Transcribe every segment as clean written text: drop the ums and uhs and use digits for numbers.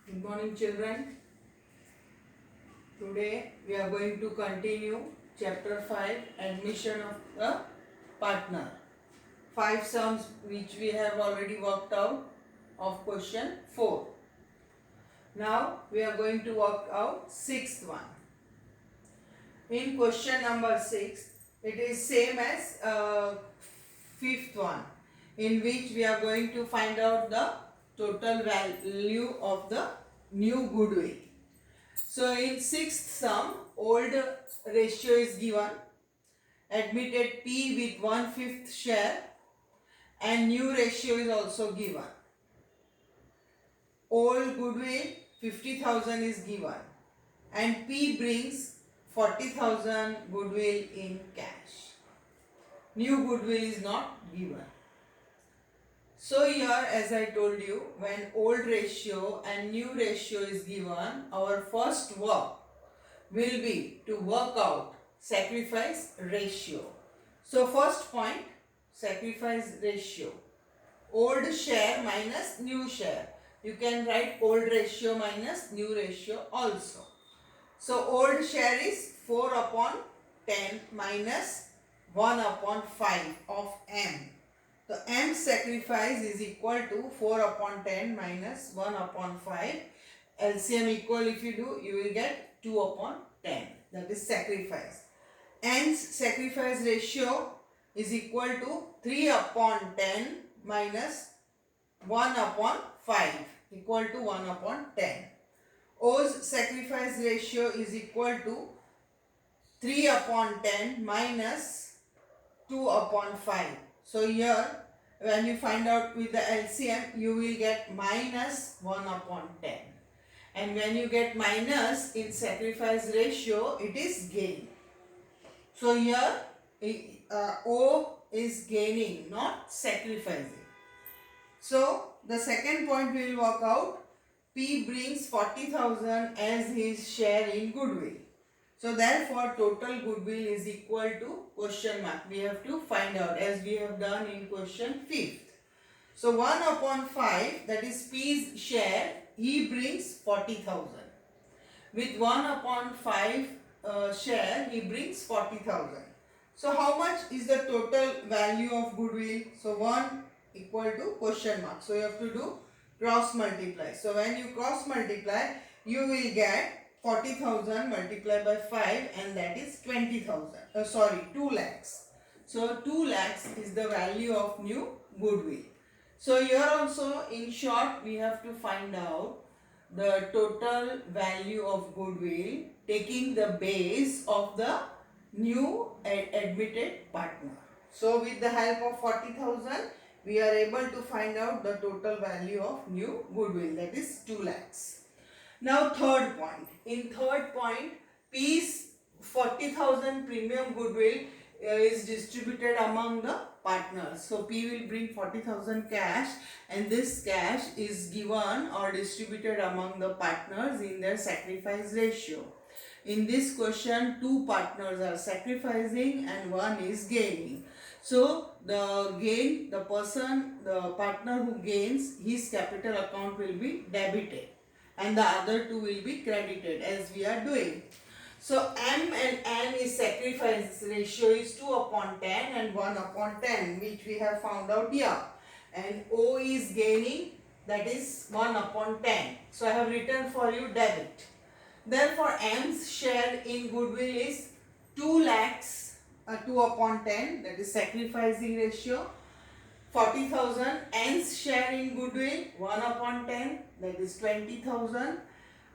Good morning, children. Today we are going to continue chapter 5, admission of the partner. 5 sums which we have already worked out of question 4. Now we are going to work out 6th one. In question number 6, it is same as 5th one, in which we are going to find out the total value of the new goodwill. So in 6th sum, old ratio is given, admitted P with 1/5 share, and new ratio is also given. Old goodwill 50,000 is given, and P brings 40,000 goodwill in cash. New goodwill is not given. So here, as I told you, when old ratio and new ratio is given, our first work will be to work out sacrifice ratio. So first point, sacrifice ratio. Old share minus new share. You can write old ratio minus new ratio also. So old share is 4 upon 10 minus 1 upon 5 of M. The M sacrifice is equal to 4 upon 10 minus 1 upon 5. LCM equal, if you do, you will get 2 upon 10. That is sacrifice. N's sacrifice ratio is equal to 3 upon 10 minus 1 upon 5, equal to 1 upon 10. O's sacrifice ratio is equal to 3 upon 10 minus 2 upon 5. So here, when you find out with the LCM, you will get minus 1 upon 10. And when you get minus in sacrifice ratio, it is gain. So here, O is gaining, not sacrificing. So the second point we will work out. P brings 40,000 as his share in goodwill. So therefore total goodwill is equal to question mark. We have to find out as we have done in question 5th. So 1 upon 5, that is P's share, he brings 40,000. With 1 upon 5 share, he brings 40,000. So how much is the total value of goodwill? So 1 equal to question mark. So you have to do cross multiply. So when you cross multiply, you will get 40,000 multiplied by 5, and that is 20,000. 2 lakhs. So 2 lakhs is the value of new goodwill. So here also, in short, we have to find out the total value of goodwill taking the base of the new admitted partner. So with the help of 40,000, we are able to find out the total value of new goodwill, that is 2 lakhs. Now third point. In third point, P's 40,000 premium goodwill is distributed among the partners. So P will bring 40,000 cash, and this cash is given or distributed among the partners in their sacrifice ratio. In this question, 2 partners are sacrificing and 1 is gaining. So the partner who gains, his capital account will be debited and the other 2 will be credited as we are doing. So M and N is sacrifice ratio is 2 upon 10 and 1 upon 10, which we have found out here. And O is gaining, that is 1 upon 10. So I have written for you debit. Therefore M's share in goodwill is 2 lakhs, 2 upon 10, that is sacrificing ratio. 40,000. N's share in goodwill 1 upon 10, that is 20,000.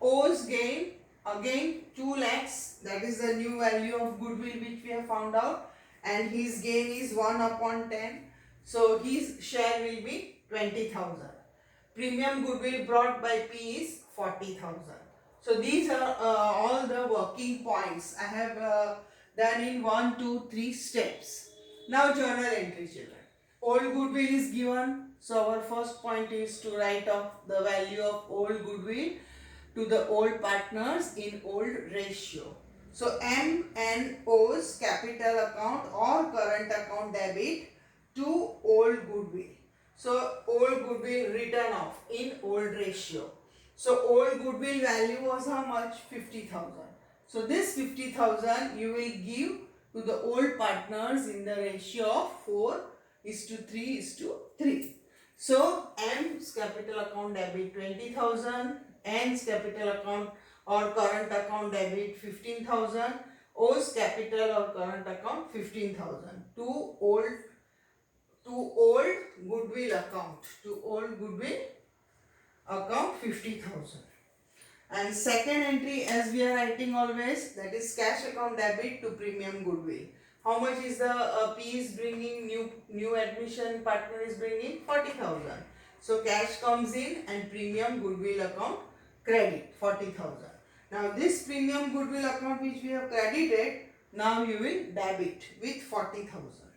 O's gain, again 2 lakhs, that is the new value of goodwill which we have found out, and his gain is 1 upon 10. So his share will be 20,000. Premium goodwill brought by P is 40,000. So these are all the working points I have done in 1, 2, 3 steps. Now journal entry, children. Old goodwill is given. So our first point is to write off the value of old goodwill to the old partners in old ratio. So M and O's capital account or current account debit to old goodwill. So old goodwill written off in old ratio. So old goodwill value was how much? 50,000. So this 50,000 you will give to the old partners in the ratio of 4:3:3. So M's capital account debit 20,000, N's capital account or current account debit 15,000, O's capital or current account 15,000. To old goodwill account. To old goodwill account 50,000. And second entry, as we are writing always, that is cash account debit to premium goodwill. How much is the P is bringing, new admission partner is bringing? 40,000. So cash comes in and premium goodwill account credit 40,000. Now this premium goodwill account which we have credited, now you will debit with 40,000.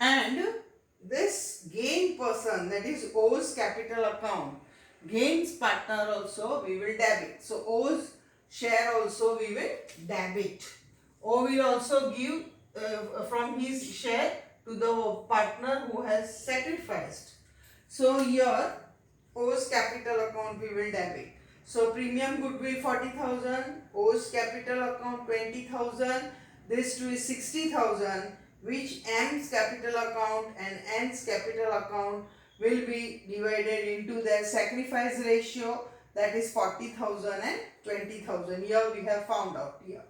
And this gain person, that is O's capital account, gains partner also we will debit. So O's share also we will debit. O will also give from his share to the partner who has sacrificed. So here O's capital account we will debit. So premium goodwill 40,000, O's capital account 20,000, this two is 60,000, which M's capital account and N's capital account will be divided into their sacrifice ratio, that is 40,000 and 20,000. Here we have found out here.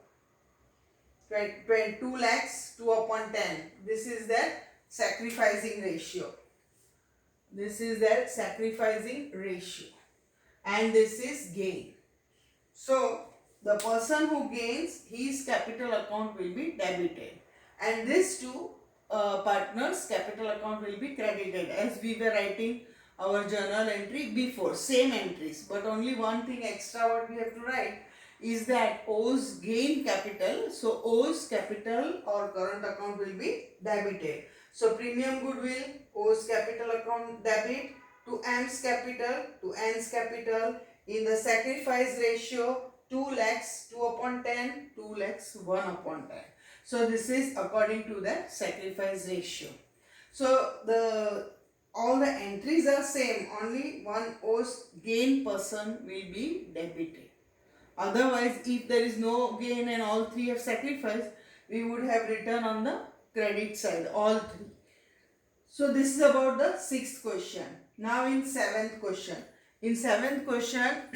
2 lakhs 2 upon 10. This is their sacrificing ratio. This is their sacrificing ratio. And this is gain. So the person who gains, his capital account will be debited. And these two partners' capital account will be credited, as we were writing our journal entry before. Same entries, but only one thing extra what we have to write is that O's gain capital. So O's capital or current account will be debited. So premium goodwill, O's capital account debit to M's capital to N's capital in the sacrifice ratio 2 lakhs 2 upon 10, 2 lakhs 1 upon 10. So this is according to the sacrifice ratio. So all the entries are same, only one O's gain person will be debited. Otherwise, if there is no gain and all three have sacrificed, we would have written on the credit side, all three. So this is about the 6th question. Now in 7th question. In 7th question,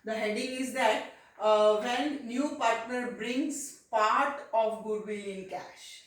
the heading is that when new partner brings part of goodwill in cash.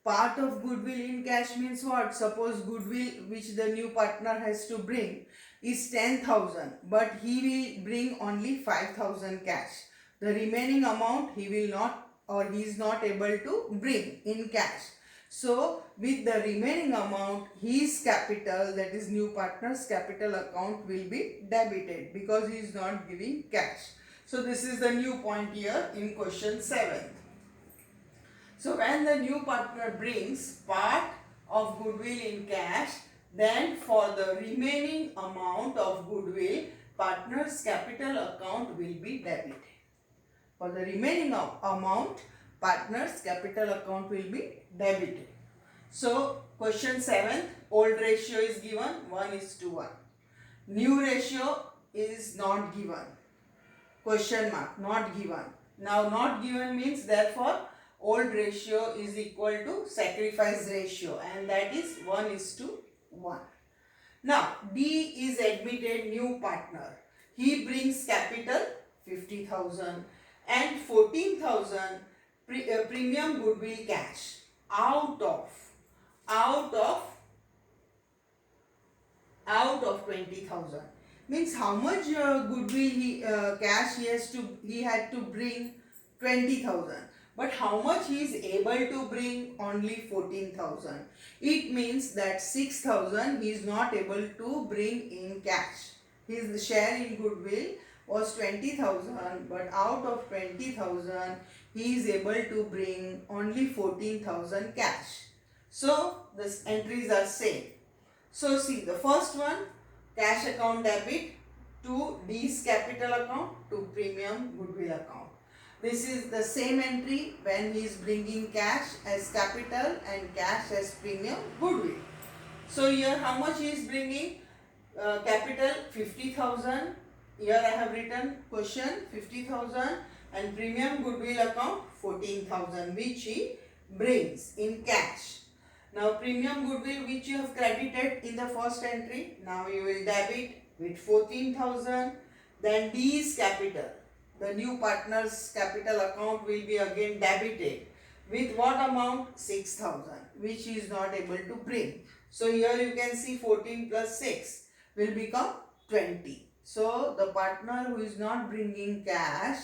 Part of goodwill in cash means what? Suppose goodwill which the new partner has to bring is 10,000, but he will bring only 5,000 cash. The remaining amount he will not, or he is not able to bring in cash. So with the remaining amount, his capital, that is new partner's capital account, will be debited because he is not giving cash. So this is the new point here in question 7. So when the new partner brings part of goodwill in cash, then for the remaining amount of goodwill, partner's capital account will be debited. For the remaining amount, partner's capital account will be debited. So question 7, old ratio is given 1:1. New ratio is not given. Question mark, not given. Now not given means therefore old ratio is equal to sacrifice ratio, and that is 1:1. Now D is admitted new partner. He brings capital 50,000 and 14,000 premium goodwill cash out of 20,000. Means how much goodwill cash he had to bring 20,000. But how much he is able to bring? Only 14,000. It means that 6,000 he is not able to bring in cash. His share in goodwill was 20,000, but out of 20,000 he is able to bring only 14,000 cash. So these entries are same. So see, the first one, cash account debit to D's capital account to premium goodwill account. This is the same entry when he is bringing cash as capital and cash as premium goodwill. So here how much he is bringing? capital 50,000. Here I have written question 50,000 and premium goodwill account 14,000 which he brings in cash. Now premium goodwill which you have credited in the first entry, now you will debit with 14,000. Then D is capital. The new partner's capital account will be again debited with what amount? 6,000 which he is not able to bring. So here you can see 14 plus 6 will become 20. So the partner who is not bringing cash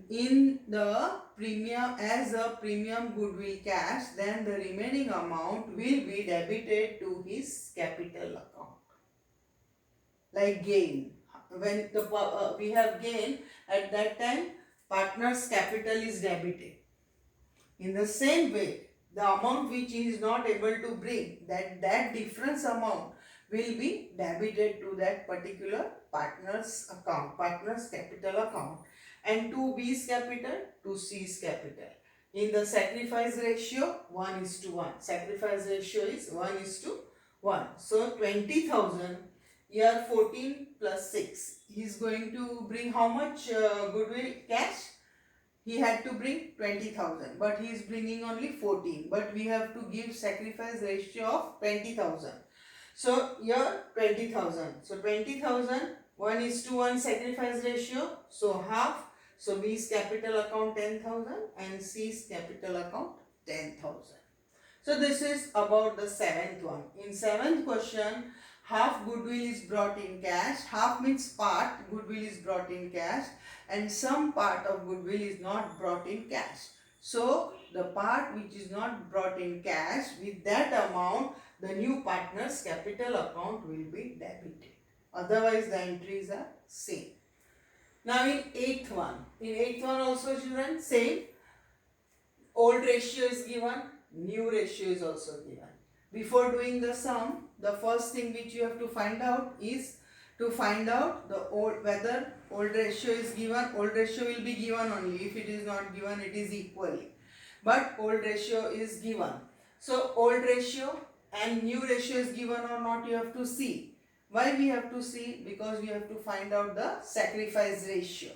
in the premium as a premium goodwill cash, then the remaining amount will be debited to his capital account. Like gain. When the we have gain, at that time partner's capital is debited. In the same way, the amount which he is not able to bring, that difference amount will be debited to that particular partner's account, partner's capital account. And 2B's capital, 2C's capital. In the sacrifice ratio, 1:1. Sacrifice ratio is 1:1. So 20,000, here 14 plus 6. He is going to bring how much goodwill cash? He had to bring 20,000, but he is bringing only 14. But we have to give sacrifice ratio of 20,000. So here 20,000. So 20,000, 1:1 sacrifice ratio. So half. So B's capital account 10,000 and C's capital account 10,000. So this is about the 7th one. In 7th question, half goodwill is brought in cash. Half means part goodwill is brought in cash and some part of goodwill is not brought in cash. So the part which is not brought in cash, with that amount the new partner's capital account will be debited. Otherwise the entries are same. Now in 8th one. In 8th one also children same. Old ratio is given, new ratio is also given. Before doing the sum, the first thing which you have to find out is to find out the whether old ratio is given. Old ratio will be given only. If it is not given, it is equally. But old ratio is given. So old ratio and new ratio is given or not, you have to see. Why we have to see? Because we have to find out the sacrifice ratio.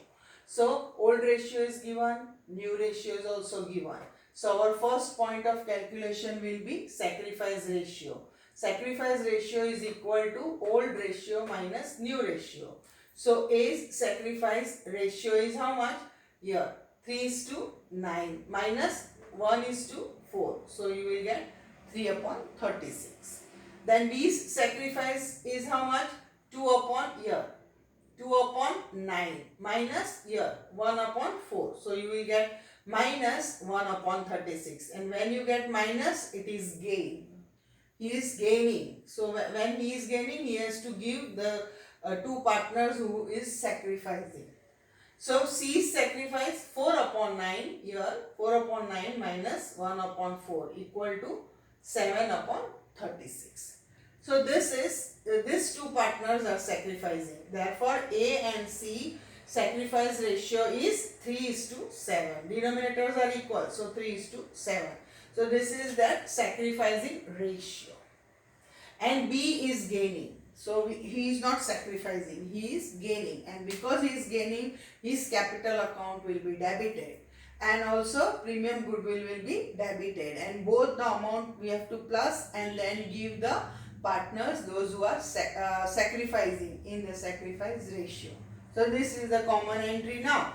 So old ratio is given, new ratio is also given. So our first point of calculation will be sacrifice ratio. Sacrifice ratio is equal to old ratio minus new ratio. So A's sacrifice ratio is how much? Here 3:9 minus 1:4. So you will get 3/36. Then B's sacrifice is how much? 2/9 minus here 1/4. So you will get minus 1/36. And when you get minus, it is gain. He is gaining. So when he is gaining, he has to give the two partners who is sacrificing. So C's sacrifice 4/9 here, 4/9 minus 1/4 equal to 7/36. So this is, these two partners are sacrificing. Therefore A and C sacrifice ratio is 3:7. Denominators are equal. So 3:7. So this is that sacrificing ratio. And B is gaining. So he is not sacrificing. He is gaining. And because he is gaining, his capital account will be debited. And also premium goodwill will be debited. And both the amount we have to plus and then give the partners, those who are sacrificing in the sacrifice ratio. So this is the common entry now.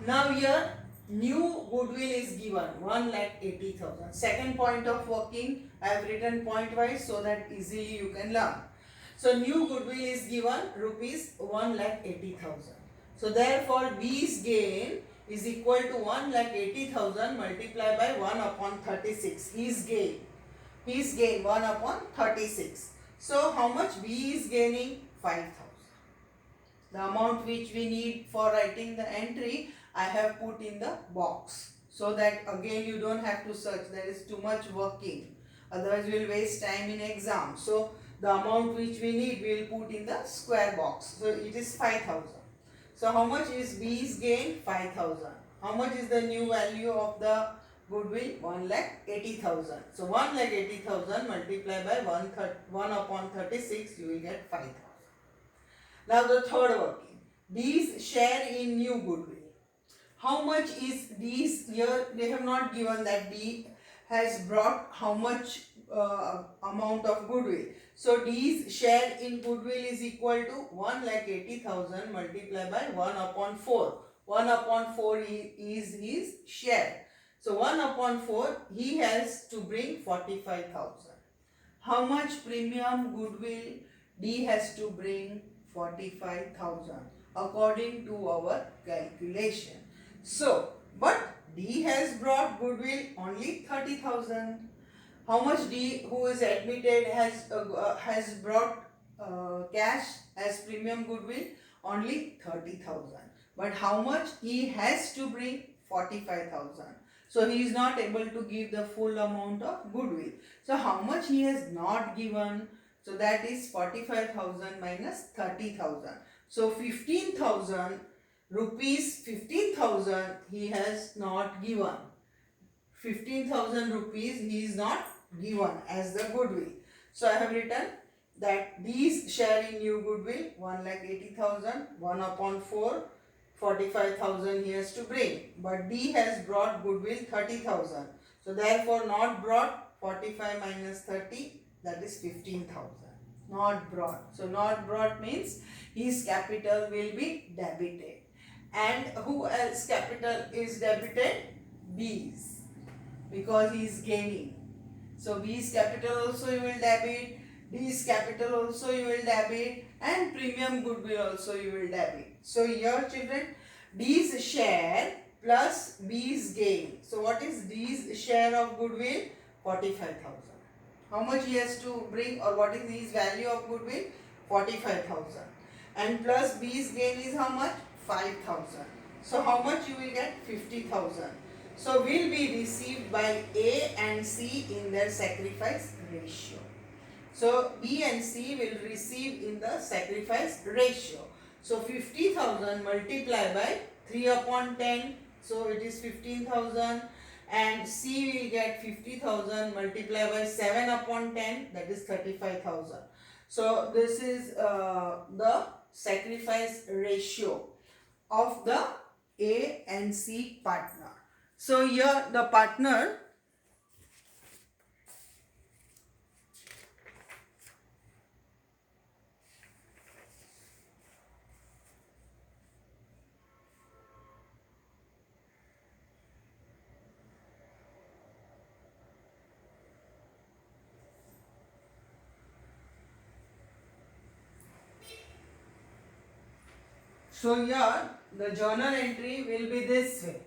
Now here new goodwill is given 1,80,000. Second point of working, I have written point wise so that easily you can learn. So new goodwill is given rupees 1,80,000. So therefore B's gain is equal to 1,80,000 multiplied by 1/36. His gain 1/36. So how much B is gaining? 5,000. The amount which we need for writing the entry, I have put in the box. So that again you don't have to search. There is too much working. Otherwise we will waste time in exam. So the amount which we need, we will put in the square box. So it is 5,000. So how much is B's gain? 5,000. How much is the new value of the goodwill? 1,80,000. So 1,80,000 multiplied by 1/36, you will get 5,000. Now the third working. D's share in new goodwill. How much is D's here? They have not given that D has brought how much amount of goodwill. So D's share in goodwill is equal to 1,80,000 multiplied by 1 upon 4. 1 upon 4 is his share. So 1 upon 4, he has to bring 45,000. How much premium goodwill D has to bring? 45,000 according to our calculation. So, but D has brought goodwill only 30,000. How much D, who is admitted, has brought cash as premium goodwill? Only 30,000. But how much he has to bring? 45,000. So he is not able to give the full amount of goodwill. So how much he has not given? So that is 45,000 minus 30,000. So 15,000 rupees, 15,000 he has not given. 15,000 rupees he is not given as the goodwill. So I have written that these share in new goodwill 1,80,000, 1 upon 4, 45,000 he has to bring. But D has brought goodwill 30,000. So therefore not brought, 45 minus 30, that is 15,000. Not brought. So not brought means his capital will be debited. And who else capital is debited? B's, because he is gaining. So B's capital also you will debit, D's capital also you will debit, and premium goodwill also you will debit. So here children, D's share plus B's gain. So what is D's share of goodwill? 45,000. How much he has to bring, or what is his value of goodwill? 45,000. And plus B's gain is how much? 5,000. So how much you will get? 50,000. So will be received by A and C in their sacrifice ratio. So B and C will receive in the sacrifice ratio. So 50,000 multiplied by 3 upon 10. So it is 15,000. And C will get 50,000 multiplied by 7 upon 10. That is 35,000. So this is the sacrifice ratio of the A and C partner. So here the partner so here the journal entry will be this way.